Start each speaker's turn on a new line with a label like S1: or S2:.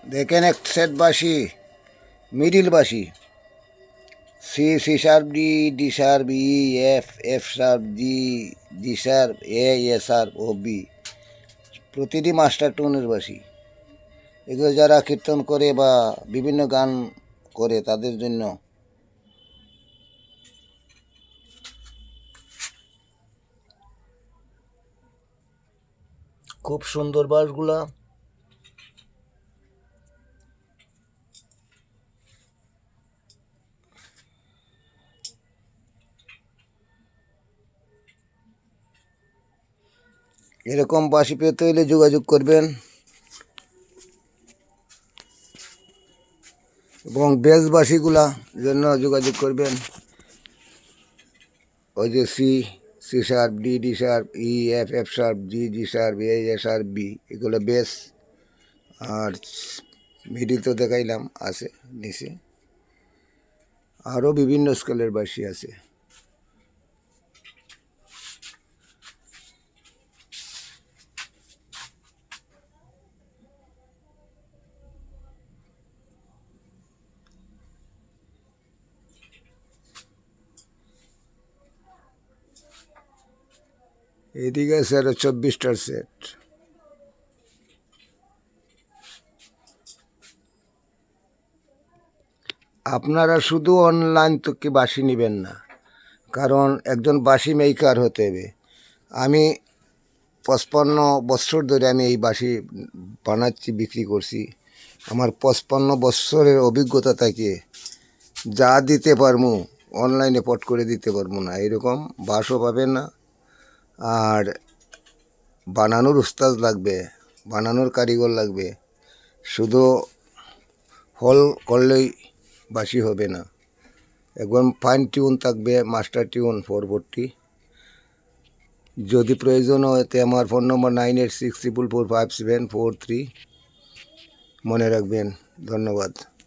S1: দেখেন এক সেট বাঁশি, মিডিল বাঁশি, C, C sharp D, D sharp E, F, F sharp G, G sharp A, A sharp ও B, প্রতিটি master টোনের বাঁশি। এগুলো যারা কীর্তন করে বা বিভিন্ন গান করে তাদের জন্য খুব সুন্দর বাঁশগুলা। এরকম বাঁশি পেতে হলে যোগাযোগ করবেন, এবং বেস বাঁশিগুলা জন্য যোগাযোগ করবেন। ওই যে C, C sharp D, D sharp E, F, F sharp G, G sharp A, A sharp B, এগুলো বেস। আর মিডিল তো দেখাইলাম আছে নিচে, আরও বিভিন্ন স্কেলের বাঁশি আছে। এদিকে আছে আরো 24টার সেট। আপনারা শুধু অনলাইন থেকে বাঁশি নেবেন না, কারণ একজন বাঁশি মেকার হতে হবে। আমি 55 বছর ধরে আমি এই বাঁশি বানাচ্ছি, বিক্রি করছি। আমার 55 বছরের অভিজ্ঞতা থেকে যা দিতে পারবো অনলাইনে পট করে দিতে পারবো না, এরকম বাঁশও পাবেন না। আর বানানোর উস্তাদ লাগবে, বানানোর কারিগর লাগবে। শুধু হল করলেই বাঁশি হবে না, একদম ফাইন টিউন থাকবে, মাস্টার টিউন 440। যদি প্রয়োজন হয় তো আমার ফোন নম্বর 9864445743, মনে রাখবেন। ধন্যবাদ।